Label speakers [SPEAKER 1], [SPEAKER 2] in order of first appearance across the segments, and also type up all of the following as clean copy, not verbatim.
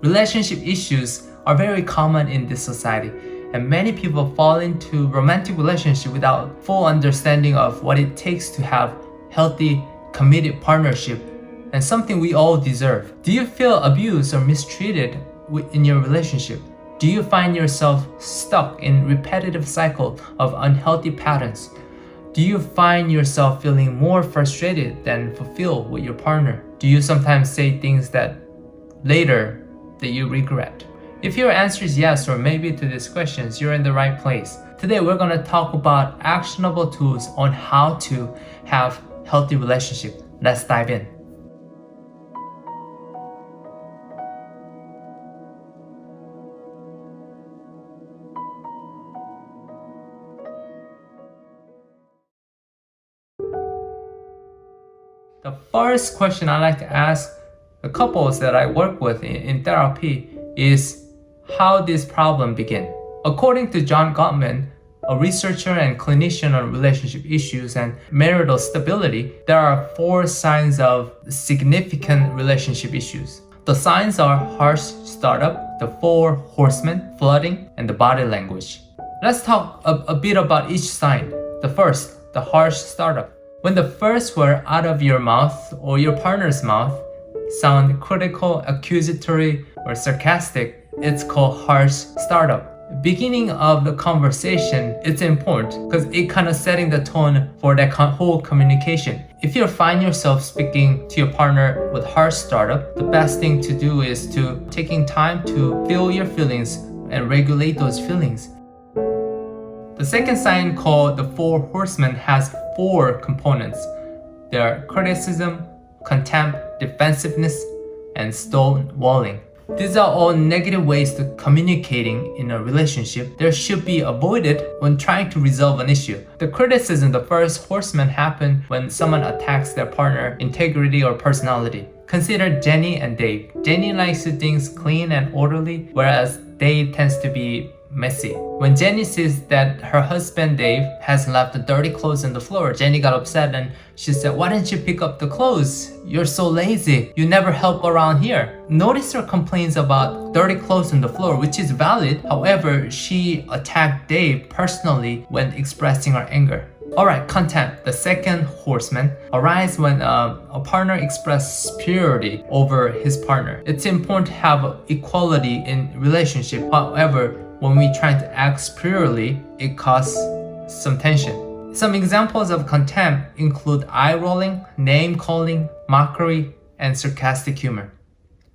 [SPEAKER 1] Relationship issues are very common in this society, and many people fall into romantic relationship without full understanding of what it takes to have healthy, committed partnership, and something we all deserve. Do you feel abused or mistreated in your relationship? Do you find yourself stuck in repetitive cycle of unhealthy patterns? Do you find yourself feeling more frustrated than fulfilled with your partner? Do you sometimes say things that later that you regret? If your answer is yes or maybe to these questions, you're in the right place. Today we're going to talk about actionable tools on how to have healthy relationship. Let's dive in. The first question I like to ask the couples that I work with in therapy is how this problem began. According to John Gottman, a researcher and clinician on relationship issues and marital stability, there are 4 signs of significant relationship issues. The signs are harsh startup, the 4 horsemen, flirting, and the body language. Let's talk a bit about each sign. The first, the harsh startup. When the first word out of your mouth or your partner's mouth sound critical, accusatory, or sarcastic, it's called harsh startup. Beginning of the conversation, it's important because it kind of setting the tone for that whole communication. If you find yourself speaking to your partner with harsh startup, the best thing to do is to taking time to feel your feelings and regulate those feelings. The second sign, called the Four Horsemen, has 4 components. They are criticism, contempt, defensiveness, and stonewalling. These are all negative ways to communicating in a relationship. They should be avoided when trying to resolve an issue. The criticism, the first horseman, happen when someone attacks their partner integrity or personality. Consider Jenny and Dave. Jenny likes things clean and orderly, whereas Dave tends to be messy. When Jenny sees that her husband Dave has left the dirty clothes on the floor, Jenny got upset and she said, "Why didn't you pick up the clothes? You're so lazy. You never help around here." Notice her complaints about dirty clothes on the floor, which is valid. However, she attacked Dave personally when expressing her anger. Alright, contempt, the second horseman, arises when a partner expresses superiority over his partner. It's important to have equality in relationship. However, when we try to act superiorly, it causes some tension. Some examples of contempt include eye rolling, name calling, mockery, and sarcastic humor.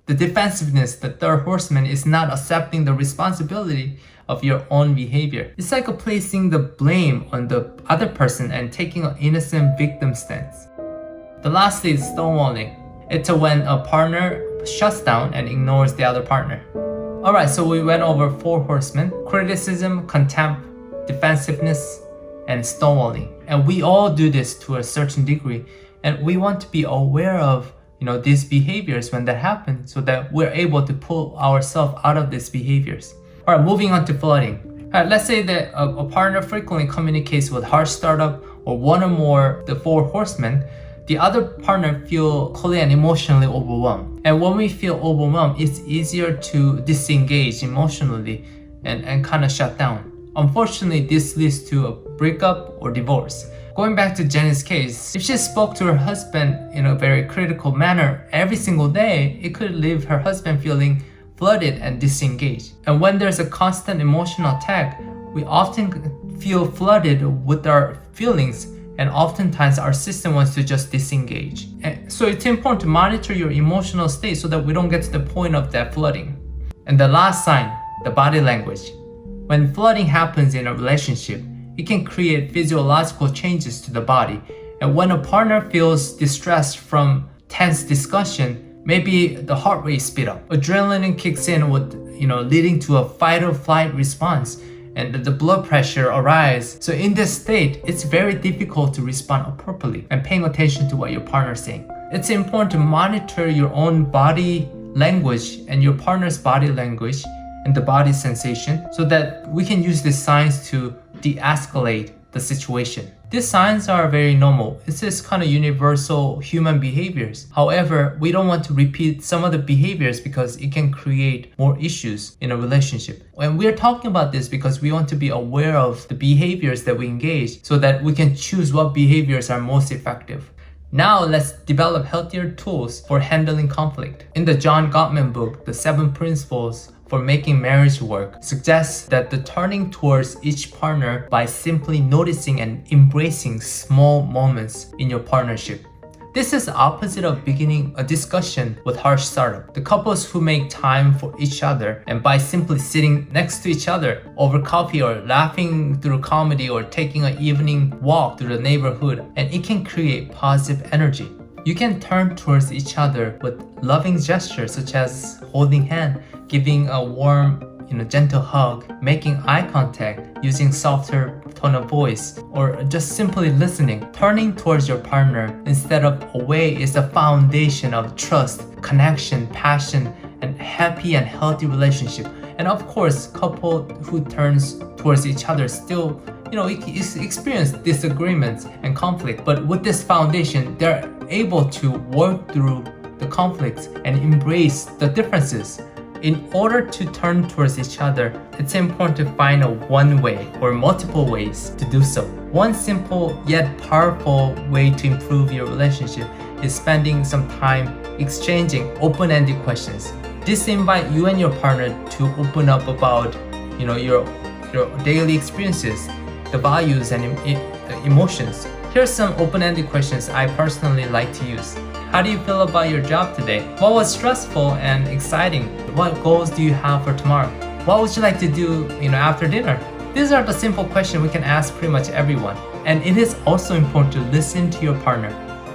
[SPEAKER 1] The defensiveness, the third horseman, is not accepting the responsibility of your own behavior. It's like placing the blame on the other person and taking an innocent victim stance. The last is stonewalling. It's when a partner shuts down and ignores the other partner. Alright, so we went over 4 horsemen: criticism, contempt, defensiveness, and stonewalling. And we all do this to a certain degree, and we want to be aware of these behaviors when that happens so that we're able to pull ourselves out of these behaviors. Alright, moving on to flirting. Alright, let's say that a partner frequently communicates with harsh startup or one or more the 4 horsemen. The other partner feel coldly and emotionally overwhelmed. And when we feel overwhelmed, it's easier to disengage emotionally and kind of shut down. Unfortunately, this leads to a breakup or divorce. Going back to Jenny's case, if she spoke to her husband in a very critical manner every single day, it could leave her husband feeling flooded and disengaged. And when there's a constant emotional attack, we often feel flooded with our feelings, and oftentimes our system wants to just disengage. And so it's important to monitor your emotional state so that we don't get to the point of that flooding. And the last sign, the body language. When flooding happens in a relationship, it can create physiological changes to the body. And when a partner feels distressed from tense discussion, maybe the heart rate speed up. Adrenaline kicks in with, leading to a fight or flight response, and the blood pressure arises. So in this state, it's very difficult to respond appropriately and paying attention to what your partner is saying. It's important to monitor your own body language and your partner's body language and the body sensation so that we can use these signs to de-escalate the situation. These signs are very normal. It's just kind of universal human behaviors. However, we don't want to repeat some of the behaviors because it can create more issues in a relationship. And we're talking about this because we want to be aware of the behaviors that we engage so that we can choose what behaviors are most effective. Now let's develop healthier tools for handling conflict. In the John Gottman book, The 7 Principles for Making Marriage Work, suggests that the turning towards each partner by simply noticing and embracing small moments in your partnership. This is opposite of beginning a discussion with harsh startup. The couples who make time for each other and by simply sitting next to each other over coffee or laughing through comedy or taking an evening walk through the neighborhood, and it can create positive energy. You can turn towards each other with loving gestures such as holding hand, giving a warm, gentle hug, making eye contact, using softer tone of voice, or just simply listening. Turning towards your partner instead of away is the foundation of trust, connection, passion, and happy and healthy relationship. And of course, couple who turns towards each other still, experience disagreements and conflict. But with this foundation, they're able to work through the conflicts and embrace the differences. In order to turn towards each other, it's important to find a one way or multiple ways to do so. One simple yet powerful way to improve your relationship is spending some time exchanging open-ended questions. This invites you and your partner to open up about, your daily experiences, the values and emotions. Here's some open-ended questions I personally like to use. How do you feel about your job today? What was stressful and exciting? What goals do you have for tomorrow? What would you like to do, after dinner? These are the simple questions we can ask pretty much everyone. And it is also important to listen to your partner.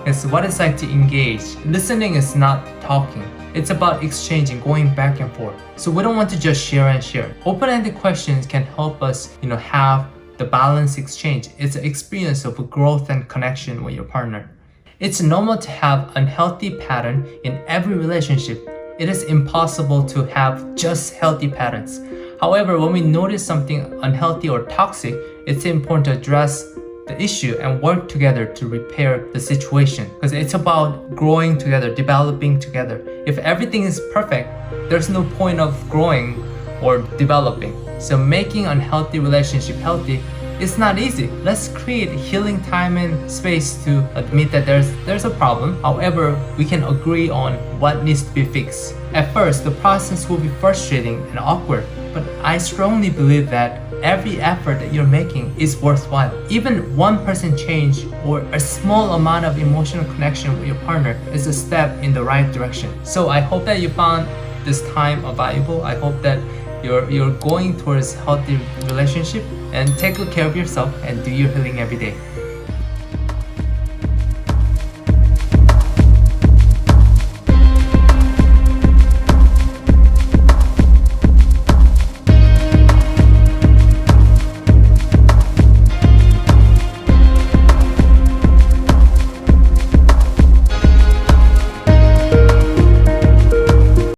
[SPEAKER 1] It's what it's like to engage. Listening is not talking. It's about exchanging, going back and forth. So we don't want to just share and share. Open-ended questions can help us, have the balanced exchange. It's an experience of growth and connection with your partner. It's normal to have unhealthy pattern in every relationship. It is impossible to have just healthy patterns. However, when we notice something unhealthy or toxic, it's important to address the issue and work together to repair the situation. Because it's about growing together, developing together. If everything is perfect, there's no point of growing or developing. So making unhealthy relationship healthy, it's not easy. Let's create healing time and space to admit that there's a problem. However, we can agree on what needs to be fixed. At first, the process will be frustrating and awkward, but I strongly believe that every effort that you're making is worthwhile. Even 1% change or a small amount of emotional connection with your partner is a step in the right direction. So I hope that you found this time valuable. I hope that you're going towards healthy relationship, and take good care of yourself and do your healing every day.